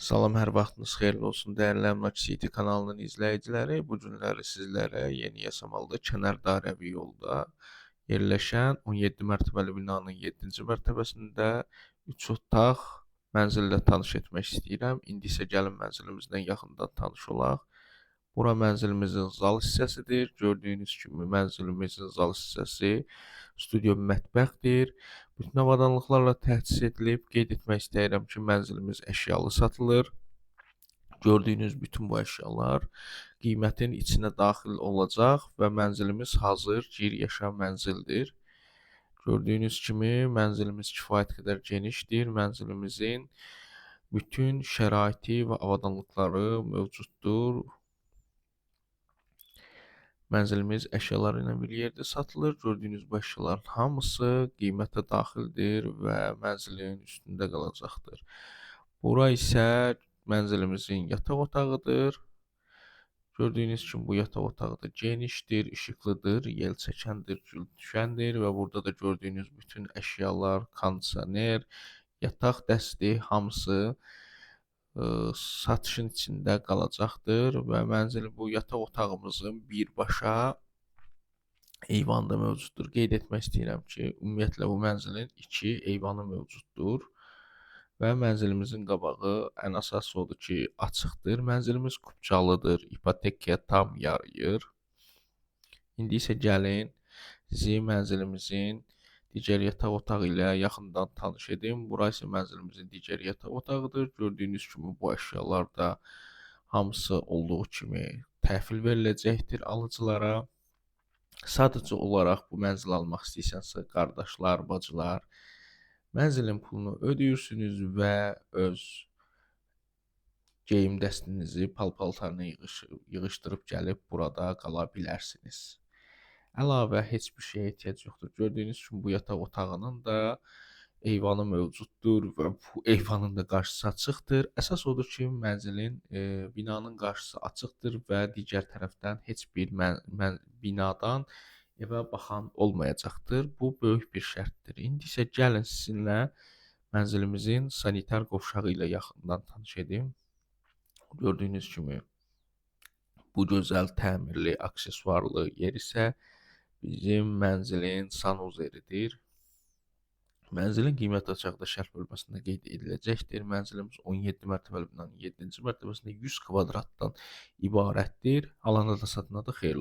Salam, hər vaxtınız xeyirli olsun, dəyərli Əmlak City kanalının izləyiciləri. Bu günləri sizlərə Yeni Yasamalda Kənardarəvi yolda yerləşən 17 mərtəbəli binanın 7-ci mərtəbəsində 3 otaq mənzillə tanış etmək istəyirəm. İndi isə gəlin mənzilimizdən yaxından tanış olaq. Bura mənzilimizin zal hissəsidir. Gördüyünüz kimi mənzilimizin zal hissəsi studio mətbəxdir. Bütün avadanlıqlarla təchiz edilib. Qeyd etmək istəyirəm ki, mənzilimiz əşyalı satılır. Gördüyünüz bütün bu əşyalar qiymətin içinə daxil olacaq və mənzilimiz hazır gir yaşa mənzildir. Gördüyünüz kimi mənzilimiz kifayət qədər genişdir. Mənzilimizin bütün şəraiti və avadanlıqları mövcuddur. Mənzilimiz əşyaları ilə bir yerdə satılır. Gördüyünüz bu əşyaların hamısı qiymətə daxildir və mənzilin üstündə qalacaqdır. Bura isə mənzilimizin yataq otağıdır. Gördüyünüz kimi bu yataq otağı da genişdir, işıqlıdır, yel çəkəndir, gül düşəndir və burada da gördüyünüz bütün əşyalar, kondisioner, yataq dəsti hamısı satışın içində qalacaqdır və bu yataq otağımızın birbaşa eyvanı mövcuddur. Qeyd etmək istəyirəm ki, ümumiyyətlə bu mənzilin 2 eyvanı mövcuddur və mənzilimizin qabağı ən əsası odur ki, açıqdır. Mənzilimiz kupçalıdır, ipotekaya tam yarayır. İndi isə gəlin sizi mənzilimizin digər yataq otağı ilə yaxından tanış edim. Bura isə mənzilimizin digər yataq otağıdır. Gördüyünüz kimi bu əşyalar da hamısı olduğu kimi təhvil veriləcəkdir alıcılara. Sadəcə olaraq bu mənzili almaq istəyirsənsə, qardaşlar, bacılar, mənzilin pulunu ödəyirsiniz və öz geyim dəstinizi, pal-paltarını yığışdırıb gəlib burada qala bilərsiniz. Əlavə heç bir şeyə ehtiyac yoxdur. Gördüyünüz kimi bu yataq otağının da eyvanı mövcuddur və bu eyvanın da qarşısı açıqdır. Əsas odur ki, mənzilin, binanın qarşısı açıqdır və digər tərəfdən heç bir binadan evə baxan olmayacaqdır. Bu böyük bir şərtdir. İndi isə gəlin sizinlə mənzilimizin sanitar qovşağı ilə yaxından tanış edim. Gördüyünüz kimi bu gözəl təmirli, aksesuarlı yer isə bizim mənzilin sanuzeridir. Mənzilin qiyməti aşağıda şərh bölməsində qeyd ediləcəkdir. Mənzilimiz 17 mərtəbəli binanın 7-ci mərtəbəsində 100 kvadratdan ibarətdir. Alanda da satında da xeyirli.